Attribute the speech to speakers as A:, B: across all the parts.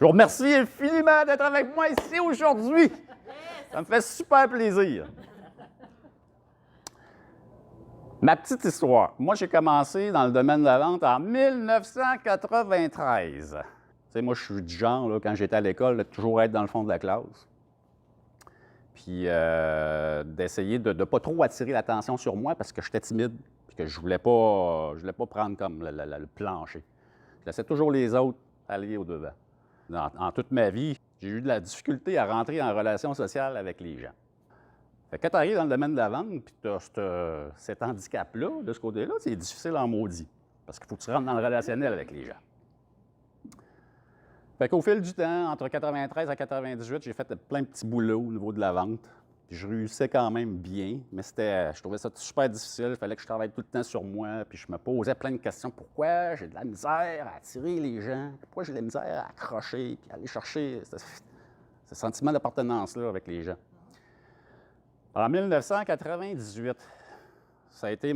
A: Je vous remercie infiniment d'être avec moi ici aujourd'hui. Ça me fait super plaisir. Ma petite histoire. Moi, j'ai commencé dans le domaine de la vente en 1993. Tu sais, moi, je suis du genre, là, quand j'étais à l'école, de toujours être dans le fond de la classe. Puis d'essayer de ne pas trop attirer l'attention sur moi parce que j'étais timide et que je voulais pas prendre comme le plancher. Je laissais toujours les autres aller au-devant. En toute ma vie, j'ai eu de la difficulté à rentrer en relation sociale avec les gens. Fait que quand tu arrives dans le domaine de la vente et tu as cet handicap-là, de ce côté-là, c'est difficile en maudit. Parce qu'il faut que tu rentres dans le relationnel avec les gens. Fait qu'au fil du temps, entre 93 et 98, j'ai fait plein de petits boulots au niveau de la vente. Puis je réussissais quand même bien, mais je trouvais ça super difficile. Il fallait que je travaille tout le temps sur moi. Puis je me posais plein de questions. Pourquoi j'ai de la misère à attirer les gens? Pourquoi j'ai de la misère à accrocher puis aller chercher ce sentiment d'appartenance-là avec les gens? En 1998, ça a été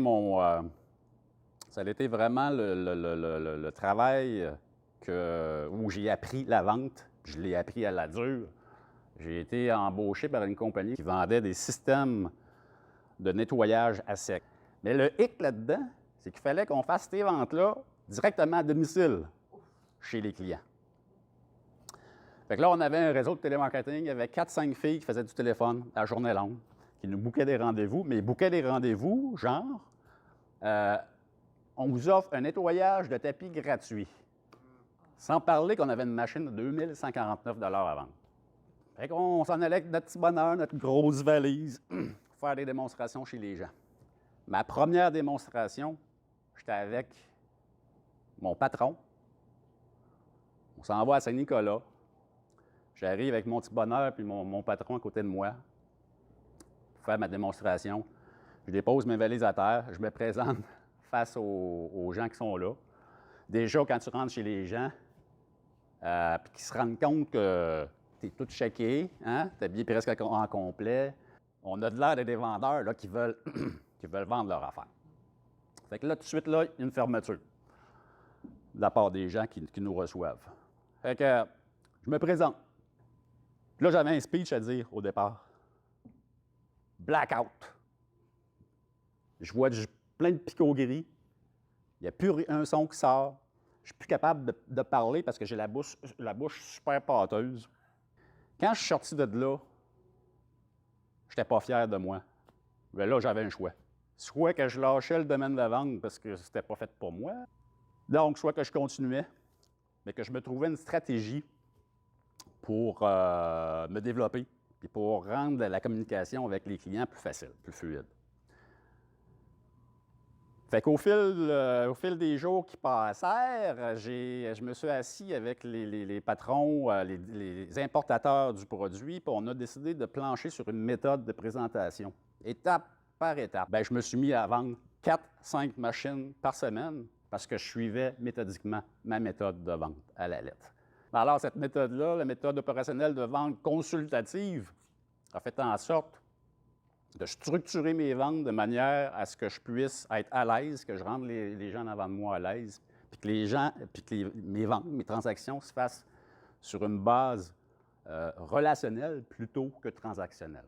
A: vraiment le travail où j'ai appris la vente. Je l'ai appris à la dure. J'ai été embauché par une compagnie qui vendait des systèmes de nettoyage à sec. Mais le hic là-dedans, c'est qu'il fallait qu'on fasse ces ventes-là directement à domicile chez les clients. Fait que là, on avait un réseau de télémarketing avec 4-5 filles qui faisaient du téléphone à la journée longue, qui nous bookaient des rendez-vous, mais ils bookaient des rendez-vous, genre, on vous offre un nettoyage de tapis gratuit. Sans parler qu'on avait une machine de 2149 $ à vendre. Fait qu'on s'en allait avec notre petit bonheur, notre grosse valise, pour faire des démonstrations chez les gens. Ma première démonstration, j'étais avec mon patron. On s'en va à Saint-Nicolas. J'arrive avec mon petit bonheur puis mon patron à côté de moi pour faire ma démonstration. Je dépose mes valises à terre. Je me présente face aux gens qui sont là. Déjà, quand tu rentres chez les gens, puis qu'ils se rendent compte que tu es tout checké, hein? Tu es habillé presque en complet. On a de l'air des vendeurs là, qui veulent vendre leur affaire. Fait que là, tout de suite, là, il y a une fermeture de la part des gens qui nous reçoivent. Fait que je me présente. Puis là, j'avais un speech à dire au départ. Blackout. Je vois plein de picots gris. Il n'y a plus un son qui sort. Je ne suis plus capable de parler parce que j'ai la bouche super pâteuse. Quand je suis sorti de là, je n'étais pas fier de moi. Mais là, j'avais un choix. Soit que je lâchais le domaine de la vente parce que c'était pas fait pour moi. Donc, soit que je continuais, mais que je me trouvais une stratégie pour me développer et pour rendre la communication avec les clients plus facile, plus fluide. Fait qu'au fil des jours qui passèrent, je me suis assis avec les patrons, les importateurs du produit, puis on a décidé de plancher sur une méthode de présentation, étape par étape. Bien, je me suis mis à vendre 4-5 machines par semaine parce que je suivais méthodiquement ma méthode de vente à la lettre. Alors, cette méthode-là, la méthode opérationnelle de vente consultative, a fait en sorte de structurer mes ventes de manière à ce que je puisse être à l'aise, que je rende les gens en avant de moi à l'aise, puis que mes ventes, mes transactions se fassent sur une base relationnelle plutôt que transactionnelle.